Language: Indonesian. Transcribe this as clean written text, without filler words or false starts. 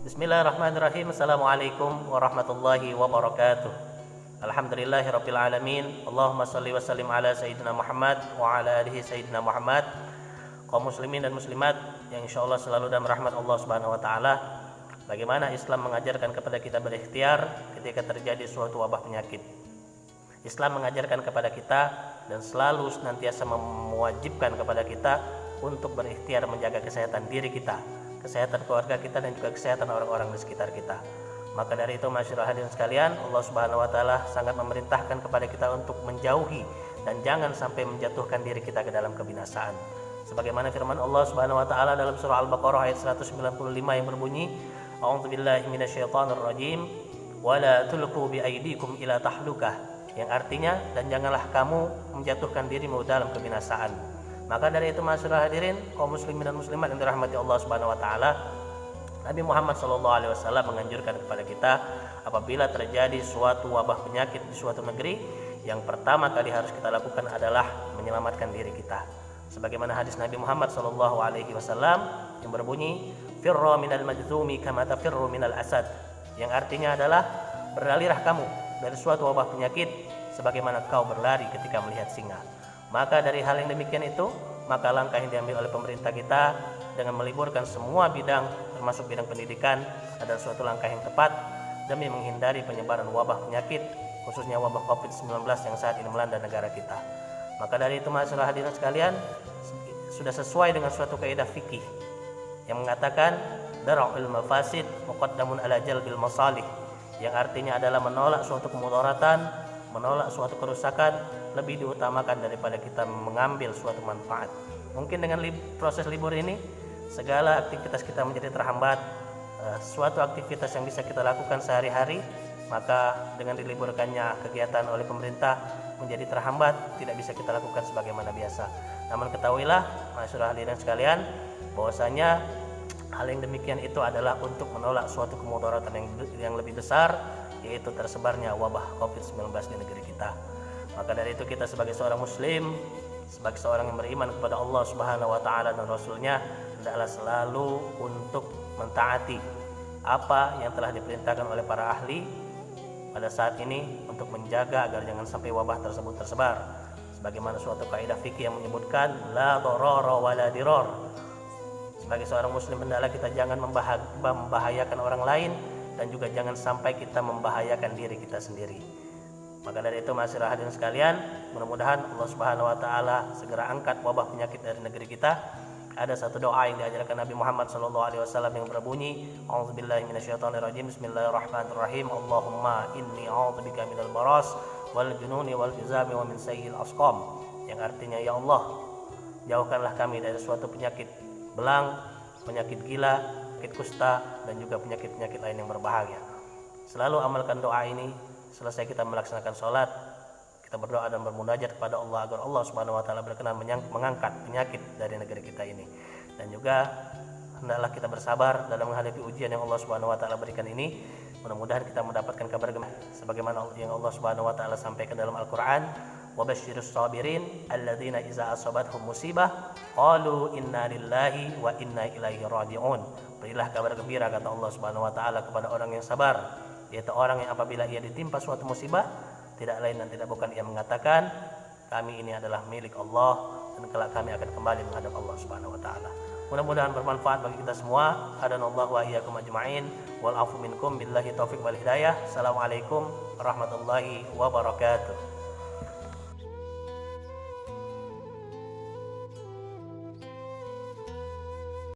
Bismillahirrahmanirrahim. Assalamualaikum warahmatullahi wabarakatuh. Alhamdulillahirabbil alamin. Allahumma shalli wa sallim ala sayyidina Muhammad wa ala alihi sayyidina Muhammad. Kaum muslimin dan muslimat yang insyaallah selalu dalam rahmat Allah Subhanahu wa taala. Bagaimana Islam mengajarkan kepada kita berikhtiar ketika terjadi suatu wabah penyakit. Islam mengajarkan kepada kita dan selalu senantiasa mewajibkan kepada kita untuk berikhtiar menjaga kesehatan diri kita, kesehatan keluarga kita, dan juga kesehatan orang-orang di sekitar kita. Maka dari itu, masyarakat hadirin sekalian, Allah Subhanahu wa taala sangat memerintahkan kepada kita untuk menjauhi dan jangan sampai menjatuhkan diri kita ke dalam kebinasaan. Sebagaimana firman Allah Subhanahu wa taala dalam surah Al-Baqarah ayat 195 yang berbunyi, A'udzubillahi minasyaitonirrajim, wala tulqu biaydikum ila tahlukah, yang artinya, dan janganlah kamu menjatuhkan dirimu dalam kebinasaan. Maka dari itu, masyarakat hadirin, kaum muslimin dan muslimat yang dirahmati Allah Subhanahu wa taala, Nabi Muhammad SAW menganjurkan kepada kita apabila terjadi suatu wabah penyakit di suatu negeri, yang pertama kali harus kita lakukan adalah menyelamatkan diri kita. Sebagaimana hadis Nabi Muhammad SAW yang berbunyi, firra minal majzumi kama tafirru minal asad, yang artinya adalah berlarilah kamu dari suatu wabah penyakit sebagaimana kau berlari ketika melihat singa. Maka dari hal yang demikian itu, maka langkah yang diambil oleh pemerintah kita dengan meliburkan semua bidang termasuk bidang pendidikan adalah suatu langkah yang tepat demi menghindari penyebaran wabah penyakit, khususnya wabah COVID-19 yang saat ini melanda negara kita. Maka dari itu, masyarakat hadirin sekalian, sudah sesuai dengan suatu kaidah fikih yang mengatakan dar'ul mafasid muqaddamun ala jalbil masalih, yang artinya adalah menolak suatu kemudaratan, menolak suatu kerusakan lebih diutamakan daripada kita mengambil suatu manfaat. Mungkin dengan proses libur ini segala aktivitas kita menjadi terhambat, suatu aktivitas yang bisa kita lakukan sehari-hari, maka dengan diliburkannya kegiatan oleh pemerintah menjadi terhambat, tidak bisa kita lakukan sebagaimana biasa. Namun ketahuilah masyarakat hadirin sekalian, bahwasanya hal yang demikian itu adalah untuk menolak suatu kemudaratan yang lebih besar, yaitu tersebarnya wabah COVID-19 di negeri kita. Maka dari itu, kita sebagai seorang muslim, sebagai seorang yang beriman kepada Allah Subhanahu wa taala dan Rasulnya, hendaklah selalu untuk mentaati apa yang telah diperintahkan oleh para ahli pada saat ini untuk menjaga agar jangan sampai wabah tersebut tersebar. Sebagaimana suatu kaidah fikih yang menyebutkan la dharara wa la dirar. Sebagai seorang muslim, hendaklah kita jangan membahayakan orang lain dan juga jangan sampai kita membahayakan diri kita sendiri. Maka dari itu, masyarakat hadirin sekalian, mudah-mudahan Allah Subhanahu wa taala segera angkat wabah penyakit dari negeri kita. Ada satu doa yang diajarkan Nabi Muhammad SAW yang berbunyi, A'udzubillahi minasyaitonirrajim, Bismillahirrahmanirrahim, Allahumma inni a'udzubika minal baras wal jununi wal juzami wa min sayyi'il asqam, yang artinya, ya Allah, jauhkanlah kami dari suatu penyakit belang, penyakit gila, penyakit kusta, dan juga penyakit-penyakit lain yang berbahaya. Selalu amalkan doa ini. Selesai kita melaksanakan sholat, kita berdoa dan bermunajat kepada Allah agar Allah Subhanahu wa taala berkenan mengangkat penyakit dari negeri kita ini. Dan juga hendaklah kita bersabar dalam menghadapi ujian yang Allah Subhanahu wa taala berikan ini. Mudah-mudahan kita mendapatkan kabar gembira sebagaimana yang Allah Subhanahu wa taala sampaikan dalam Al-Qur'an, wa basyirus sabirin alladzina idza asabathum musibah qalu inna lillahi wa inna ilaihi raji'un. Berilah kabar gembira, kata Allah Subhanahu wa taala, kepada orang yang sabar, yaitu orang yang apabila ia ditimpa suatu musibah, tidak lain dan tidak bukan ia mengatakan, kami ini adalah milik Allah dan kelak kami akan kembali menghadap Allah Subhanahu wa taala. Mudah-mudahan bermanfaat bagi kita semua. Hadanallahu wa iyyakum ajma'in wal afu minkum billahi taufiq wal hidayah. Assalamualaikum warahmatullahi wabarakatuh.